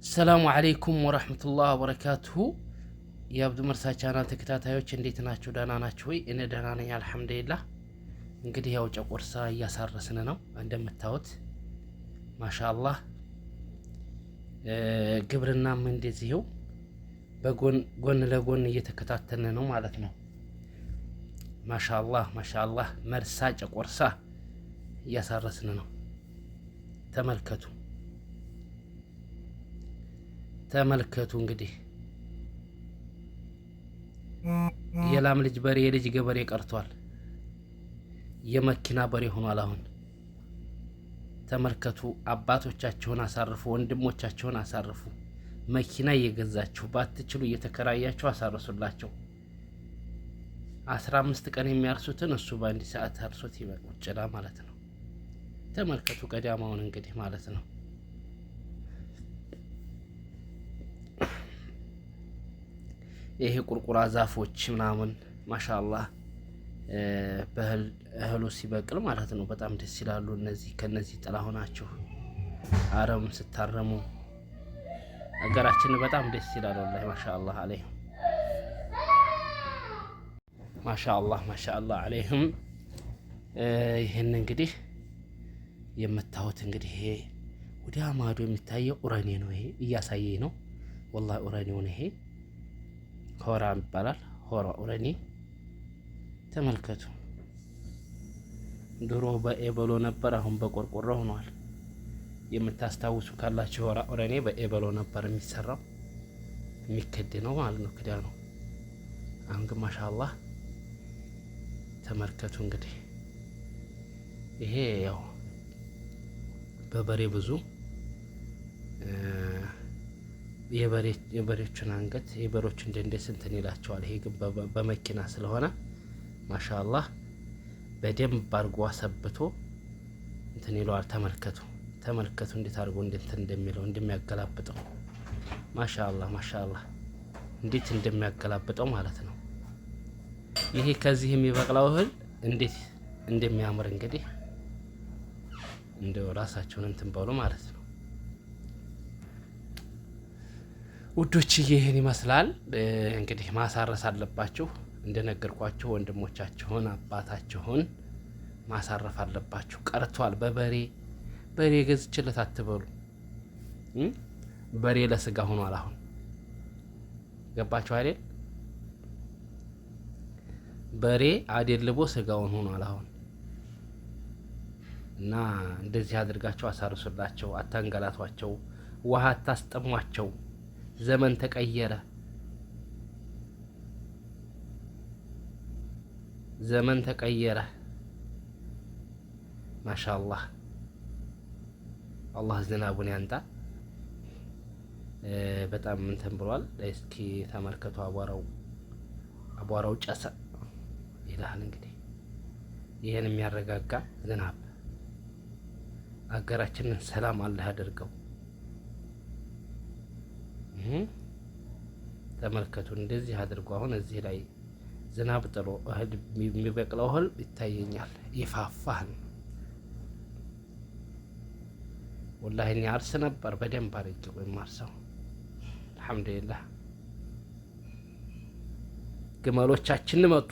ሰላሙ አለይኩም ወራህመቱላሂ ወበረካቱሁ። የአብዱ መርሳ ቻናል ተከታታዮች እንዴት ናችሁ? ደህና ናችሁ ወይ? እኔ ደህና ነኝ አልሐምዱሊላህ። እንግዲህ ያው ጨቆርሳ እያሳረስን ነው እንደምታዩት ማሻአላህ። ግብርናም እንደዚህው ጎን ለጎን እየተከታተልን ነው ማለት ነው። ማሻአላህ ማሻአላህ። መርሳ ጨቆርሳ እያሳረስን ነው። ተመልከቱ እንግዲህ የላም ልጅ በሬ የልጅ ገበሬ ቀርቷል። የመኪና በሬ ሆኗል አሁን። ተመልከቱ። አባቶቻችሁን አሳርፉ፣ ወንድሞቻችሁን አሳርፉ። መኪና እየገዛችሁ ባትችሉ እየተከራያችሁ አሳርሱላቸው። 15 ቀን የሚያርሱትን እሱ በአንድ ሰዓት አርሶት ይበቁጭላ ማለት ነው። ተመልከቱ ቀዳማውን እንግዲህ ማለት ነው። ይሄ ቁርቁራ ዛፎች ምናምን ማሻአላህ እህሉ ሲበቅል ማለት ነው በጣም ደስ ይላሉ። እነዚህ ከነዚህ ጥላ ሆናችሁ አረም ስታረሙ አገራችን በጣም ደስ ይላል። ወላሂ ማሻአላህ አለይሂም ማሻአላህ አለይሂም። ይሄን እንግዲህ የምታዩት እንግዲህ ይሄ ወደ ማዶ የሚታየው ኡረኔ ነው። ይሄ እያሳየኝ ነው ወላሂ ኡረኔው ነው። ይሄ ሆራ ይባላል። ሆራ ኡረኔ ተመልከቱ። ድሮ በኤበሎ ነበር፣ አሁን በቆርቆሮ ሆኗል። የምታስታውሱ ካላችሁ ሆራ ኡረኔ በኤበሎ ነበር የሚሰራው የሚከደነው ማለት ነው ክዳኑ። አሁን ግን ማሻአላህ ተመልከቱ እንግዲህ ይሄ ያው በበሬ ብዙ የበሬዎችን አንገት የበሬዎችን ደንደስ እንትን ይላቸዋል። ይሄ ግን በመኪና ስለሆነ ማሻአላህ በደንብ አድርጎ አሰብቶ እንትን ይለዋል። ተመልከቱ እንዴት አድርጎ እንትን እንደሚለው እንደሚያገላብጠው ማሻአላህ እንዴት እንደሚያገላብጠው ማለት ነው። ይሄ ከዚህ የሚበቅለው እህል እንዴት እንደሚያምር እንግዲህ እንደው ራሳቸውን እንትን በሉ ማለት ነው። ውዶች ይሄን ይመስላል እንግዲህ። ማሳረስ አለባችሁ እንደነገርኳችሁ፣ ወንድሞቻችሁን አባታችሁን ማሳረፍ አለባችሁ። ቀርቷል። በሬ ገዝችለት አትበሉ። በሬ ለስጋ ሆኗል አሁን። ገባችሁ አይደል? በሬ አደልቦ ስጋውን ሆኗል አሁን። እና እንደዚህ አድርጋቸው አሳርሱላቸው። አታንገላቷቸው። ውሃ አታስጠሟቸው። ዘመን ተቀየረ። ማሻአላህ። አላህ ዝናቡን ያንጣ። በጣም እንትን ብሏል። እስኪ ተመልከቱ። አቧራው ጨሰ ይላል እንግዲህ። ይሄን የሚያረጋጋ ዝናብ አገራችንን ሰላም አላህ ያደርገው። ተመልከቱ እንደዚህ አድርጎ አሁን እዚህ ላይ ዝናብ ጥሎ እህል የሚበቅለው እህል ይታየኛል። ይፋፋል። ወላሂ እኔ አርስ ነበር በደንብ አድርጌ ወይም አርሰው አልሐምዱሊላህ። ግመሎቻችን መጡ።